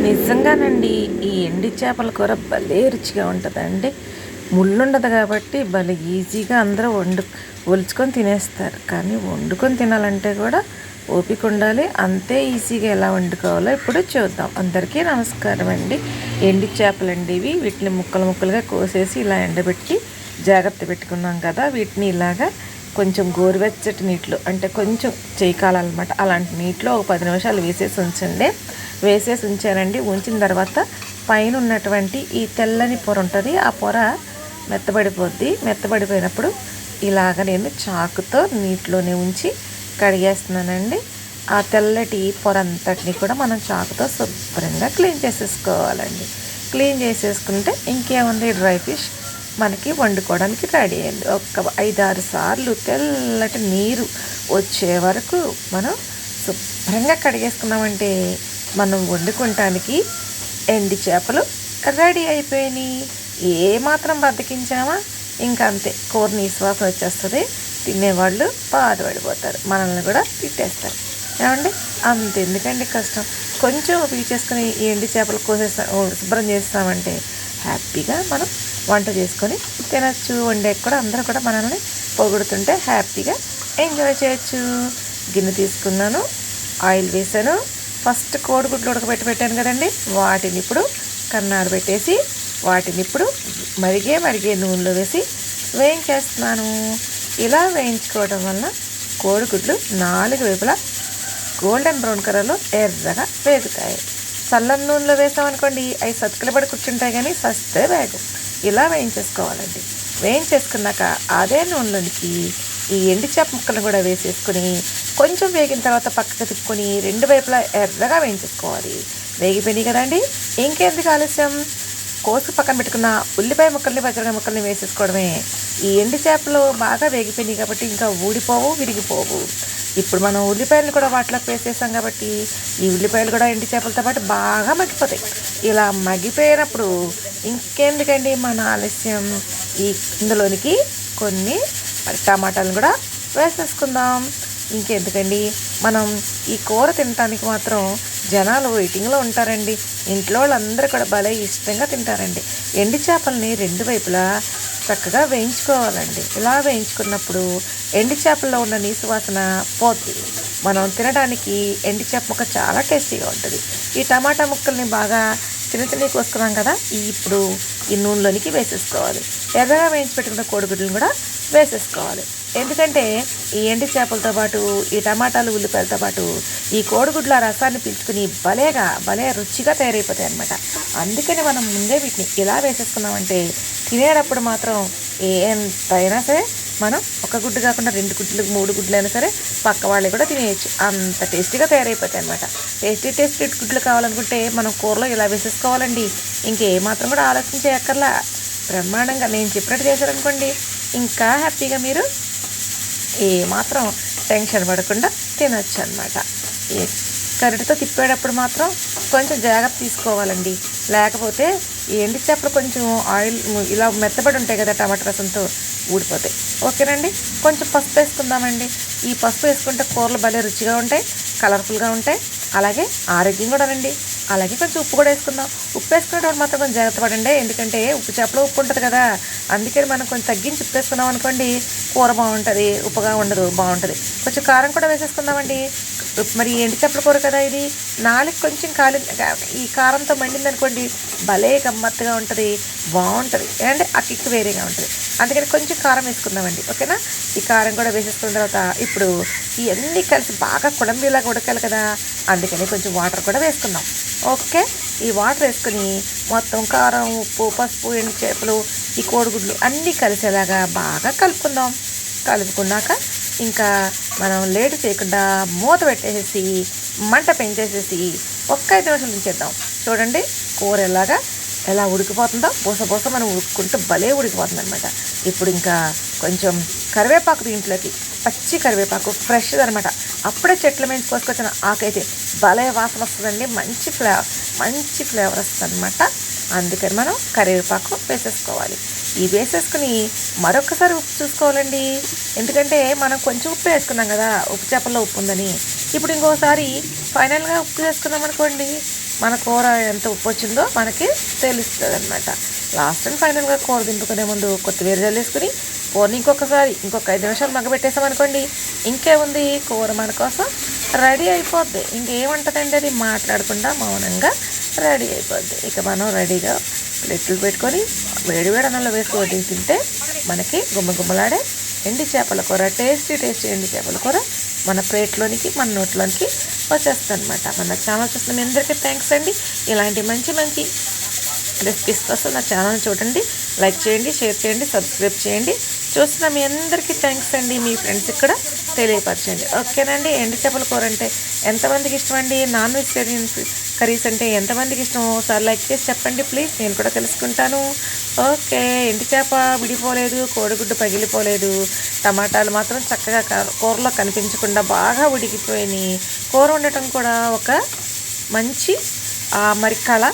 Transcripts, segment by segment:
నిజంగానండి. ఈ ఎండి చేపల కూర భలే రుచిగా ఉంటదండి. ముళ్ళుండదు కాబట్టి భలే ఈజీగా అందరూ ఒలుచుకొని తినేస్తారు. కానీ వండుకొని తినాలంటే కూడా ఓపిక ఉండాలి. అంతే ఈజీగా ఎలా వండుకోవాలో ఇప్పుడు చూద్దాం. అందరికీ నమస్కారం అండి. ఎండి చేపలండి ఇవి. వీటిని ముక్కలు ముక్కలుగా కోసేసి ఇలా ఎండబెట్టి జాగ్రత్త పెట్టుకున్నాం కదా. వీటిని ఇలాగా కొంచెం గోరువెచ్చటి నీటిలో అంటే కొంచెం చేయి కాలాలన్నమాట. అలాంటి నీటిలో ఒక 10 నిమిషాలు వేసేసి ఉంచండి. వేసేసి ఉంచానండి. ఉంచిన తర్వాత పైన ఉన్నటువంటి ఈ తెల్లని పొర ఉంటుంది. ఆ పొర మెత్తబడిపోద్ది. మెత్తబడిపోయినప్పుడు ఇలాగ నేను చాకుతో నీటిలోనే ఉంచి కడిగేస్తున్నానండి. ఆ తెల్లటి పొర అంతటిని కూడా మనం చాకుతో శుభ్రంగా క్లీన్ చేసేసుకోవాలండి. క్లీన్ చేసేసుకుంటే ఇంకేముంది, డ్రై ఫిష్ మనకి వండుకోవడానికి రెడీ అయింది. ఒక 5-6 సార్లు తెల్లటి నీరు వచ్చే వరకు మనం శుభ్రంగా కడిగేసుకున్నామంటే మనం వండుకోవటానికి ఎండి చేపలు రెడీ అయిపోయినాయి. ఏమాత్రం బద్దకించామా ఇంకా అంతే, కూర నిశ్వాసం వచ్చేస్తుంది. తినేవాళ్ళు బాధపడిపోతారు, మనల్ని కూడా తిట్టేస్తారు. ఏమండి, అంత ఎందుకండి కష్టం. కొంచెం పీచేసుకొని ఈ ఎండి చేపలు శుభ్రం చేస్తామంటే హ్యాపీగా మనం వంట చేసుకొని తినచ్చు. వండేకి కూడా అందరూ కూడా మనల్ని పొగుడుతుంటే హ్యాపీగా ఎంజాయ్ చేయొచ్చు. గిన్నె తీసుకున్నాను, ఆయిల్ వేసాను. ఫస్ట్ కోడిగుడ్లు పెట్టాను కదండి, వాటిని ఇప్పుడు కన్నాడు పెట్టేసి వాటిని ఇప్పుడు మరిగే నూనెలో వేసి వేయించేస్తున్నాను. ఇలా వేయించుకోవడం వల్ల కోడిగుడ్లు 4 వైపులా గోల్డెన్ బ్రౌన్ కలర్లో ఎర్రగా వేగుతాయి. చల్లని నూనెలో వేసామనుకోండి అవి సతుకులు పడి కూర్చుంటాయి, కానీ సస్తే వేగం. ఇలా వేయించేసుకోవాలండి. వేయించేసుకున్నాక అదే నూనెలోనికి ఈ ఎండి చేప ముక్కలను కూడా వేసేసుకొని కొంచెం వేగిన తర్వాత పక్కకు తిప్పుకొని 2 వైపులా ఎర్రగా వేయించేసుకోవాలి. వేగిపోయినాయి కదండి, ఇంకెందుకు ఆలస్యం, కోసి పక్కన పెట్టుకున్న ఉల్లిపాయ ముక్కల్ని పచ్చిమిరపకాయ ముక్కల్ని వేసేసుకోవడమే. ఈ ఎండి చేపలు బాగా వేగిపోయినాయి కాబట్టి ఇంకా ఊడిపోవు, విరిగిపోవు. ఇప్పుడు మనం ఉల్లిపాయలు కూడా వాటిలోకి వేసేసాం కాబట్టి ఈ ఉల్లిపాయలు కూడా ఎండి చేపలతో పాటు బాగా మగ్గిపోతాయి. ఇలా మగ్గిపోయినప్పుడు ఇంకెందుకండి మన ఆలస్యం, ఇందులోనికి కొన్ని టమాటాలను కూడా వేసేసుకుందాం. ఇంకెందుకండి, మనం ఈ కూర తినడానికి మాత్రం జనాలు వెయిటింగ్లో ఉంటారండి. ఇంట్లో వాళ్ళందరూ కూడా భలే ఇష్టంగా తింటారండి. ఎండి చేపల్ని 2 వైపులా చక్కగా వేయించుకోవాలండి. ఇలా వేయించుకున్నప్పుడు ఎండి చేపల్లో ఉన్న నీసు వాసన పోతుంది. మనం తినడానికి ఎండి చేప ముక్క చాలా టేస్టీగా ఉంటుంది. ఈ టమాటా ముక్కల్ని బాగా చిన్న కోసుకున్నాం కదా, ఇప్పుడు ఈ నూనెలోనికి వేసేసుకోవాలి. ఎర్రగా వేయించి పెట్టుకున్న కోడిగుడ్లను కూడా వేసేసుకోవాలి. ఎందుకంటే ఈ ఎండి చేపలతో పాటు ఈ టమాటాలు ఉల్లిపాయలతో పాటు ఈ కోడిగుడ్ల రసాన్ని పీల్చుకుని భలే రుచిగా తయారైపోతాయి అన్నమాట. అందుకని మనం ముందే వీటిని ఇలా వేసేసుకున్నామంటే తినేటప్పుడు మాత్రం ఎంతైనా సరే మనం ఒక గుడ్డు కాకుండా 2 గుడ్లు 3 గుడ్లు అయినా సరే పక్క వాళ్ళే కూడా తినేయచ్చు. అంత టేస్టీగా తయారైపోతాయి అన్నమాట. టేస్టీ గుడ్లు కావాలనుకుంటే మనం కూరలో ఇలా వేసేసుకోవాలండి. ఇంకేమాత్రం కూడా ఆలోచన చేయక్కర్లా. బ్రహ్మాండంగా నేను చెప్పినట్టు చేశారనుకోండి, ఇంకా హ్యాపీగా మీరు ఏమాత్రం టెన్షన్ పడకుండా తినొచ్చు అనమాట. కరెక్ట్తో తిప్పేటప్పుడు మాత్రం కొంచెం జాగ్రత్త తీసుకోవాలండి. లేకపోతే ఈ ఎండి చేపలు కొంచెం ఆయిల్ ఇలా మెత్తబడి ఉంటాయి కదా, టమాటా రసంతో ఊడిపోతాయి. ఓకేనండి, కొంచెం పసుపు వేసుకుందామండి. ఈ పసుపు వేసుకుంటే కూరలు భలే రుచిగా ఉంటాయి, కలర్ఫుల్గా ఉంటాయి, అలాగే ఆరోగ్యం కూడా రండి. అలాగే కొంచెం ఉప్పు కూడా వేసుకుందాం. ఉప్పు వేసుకునేటప్పుడు మాత్రం కొంచెం జాగ్రత్త పడండి. ఎందుకంటే ఉప్పు చేపలో ఉప్పు ఉంటుంది కదా, అందుకని మనం కొంచెం తగ్గించి ఉప్పు వేసుకున్నాం అనుకోండి కూర బాగుంటుంది, ఉప్పుగా ఉండదు, బాగుంటుంది. కొంచెం కారం కూడా వేసేసుకుందామండి. మరి ఎండి చేపల కూర కదా ఇది, 4 కొంచెం ఈ కారంతో మండింది అనుకోండి భలే గమ్మత్తుగా ఉంటుంది, బాగుంటుంది. అంటే ఆ కిక్ వేరేగా ఉంటుంది. అందుకని కొంచెం కారం వేసుకుందామండి. ఓకేనా, ఈ కారం కూడా వేసేసుకున్న తర్వాత ఇప్పుడు ఇవన్నీ కలిసి బాగా కుడంబిలాగా ఉడకాలి కదా, అందుకని కొంచెం వాటర్ కూడా వేసుకుందాం. ఓకే, ఈ వాటర్ వేసుకుని మొత్తం కారం, ఉప్పు, పసుపు, ఎండు చేపలు, ఈ కోడిగుడ్లు అన్నీ కలిసేలాగా బాగా కలుపుకుందాం. కలుపుకున్నాక ఇంకా మనం లేటు చేయకుండా మూత పెట్టేసేసి మంట పెంచేసేసి ఒక్క 5 నిమిషాలు ఉంచేద్దాం. చూడండి కూర ఎలా ఉడికిపోతుందో, బోస మనం ఉడుక్కుంటూ భలే ఉడికిపోతుంది అనమాట. ఇప్పుడు ఇంకా కొంచెం కరివేపాకు, దీంట్లోకి పచ్చి కరివేపాకు ఫ్రెష్ అనమాట, అప్పుడే చెట్ల మీద కోసుకొచ్చిన ఆకైతే భలే వాసన వస్తుందండి. మంచి ఫ్లేవర్ వస్తుంది అనమాట. అందుకని మనం కరివేపాకు వేసేసుకోవాలి. ఈ వేసేసుకుని మరొకసారి ఉప్పు చూసుకోవాలండి. ఎందుకంటే మనం కొంచెం ఉప్పు వేసుకున్నాం కదా, ఉప్పు చేపల్లో ఉప్పు ఉందని. ఇప్పుడు ఇంకోసారి ఫైనల్గా ఉప్పు వేసుకున్నాం అనుకోండి మన కూర ఎంత ఉప్పు వచ్చిందో మనకి తెలుస్తుంది అనమాట. లాస్ట్ అండ్ ఫైనల్గా కూర దింపుకునే ముందు కొత్తిమీర జల్లేసుకుని కూరని ఇంకొక 5 నిమిషాలు మగ్గబెట్టేసామనుకోండి, ఇంకేముంది, కూర మన కోసం రెడీ అయిపోద్ది. ఇంకేముంటుందండి, అది మాట్లాడకుండా మౌనంగా రెడీ అయిపోద్ది. ఇక మనం రెడీగా ప్లేట్లు పెట్టుకొని వేడి అన్నంలో వేసుకొని తింటే మనకి గుమ్మలాడే ఎండి చేపల కూర, టేస్టీ ఎండి చేపల కూర మన ప్లేట్లోనికి, మన నోట్లోనికి వచ్చేస్తుంది అనమాట. మన ఛానల్ చూస్తున్న మీ అందరికీ థ్యాంక్స్ అండి. ఇలాంటి మంచి రెసిపీస్ కోసం నా ఛానల్ చూడండి, లైక్ చేయండి, షేర్ చేయండి, సబ్స్క్రైబ్ చేయండి. చూస్తున్న మీ అందరికీ థ్యాంక్స్ అండి. మీ ఫ్రెండ్స్కి కూడా తెలియపరచండి. ఓకేనండి. ఎండు చేపల కూర అంటే ఎంతమందికి ఇష్టం అండి? నాన్ వెజిటేరియన్ కర్రీస్ అంటే ఎంతమందికి ఇష్టం? ఒకసారి లైక్ చేసి చెప్పండి ప్లీజ్, నేను కూడా తెలుసుకుంటాను. ఓకే. ఎండు చేప విడిపోలేదు, కోడిగుడ్డు పగిలిపోలేదు, టమాటాలు మాత్రం చక్కగా కూరలో కనిపించకుండా బాగా ఉడికిపోయినాయి. కూర వండటం కూడా ఒక మంచి మరి కళ.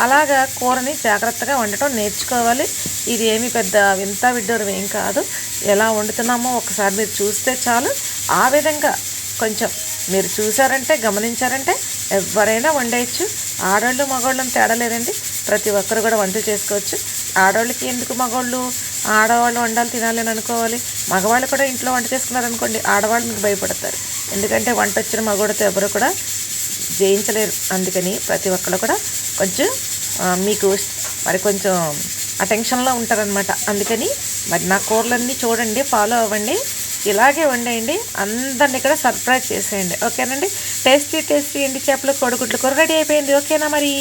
అలాగా కూరని జాగ్రత్తగా వండటం నేర్చుకోవాలి. ఇది ఏమి పెద్ద వింత విడ్డూరం ఏం కాదు. ఎలా వండుతున్నామో ఒకసారి మీరు చూస్తే చాలు. ఆ విధంగా కొంచెం మీరు చూసారంటే, గమనించారంటే ఎవరైనా వండేయచ్చు. ఆడవాళ్ళు మగవాళ్ళని తేడా లేదండి, ప్రతి ఒక్కరు కూడా వంటలు చేసుకోవచ్చు. ఆడవాళ్ళకి ఎందుకు మగవాళ్ళు, ఆడవాళ్ళు వండాలి తినాలి అని అనుకోవాలి. మగవాళ్ళు కూడా ఇంట్లో వంట చేసుకున్నారనుకోండి, ఆడవాళ్ళు మీకు భయపడతారు. ఎందుకంటే వంట వచ్చిన మగవాడితో ఎవరు కూడా జయించలేరు. అందుకని ప్రతి ఒక్కరు కూడా కొంచెం మీకు మరి కొంచెం అటెన్షన్లో ఉంటారనమాట. అందుకని మరి నా కూరలన్నీ చూడండి, ఫాలో అవ్వండి, ఇలాగే వండేయండి, అందరినీ కూడా సర్ప్రైజ్ చేసేయండి. ఓకేనండి. టేస్టీ ఎండి చేపలు, కోడిగుడ్లు కూర రెడీ అయిపోయింది. ఓకేనా మరి.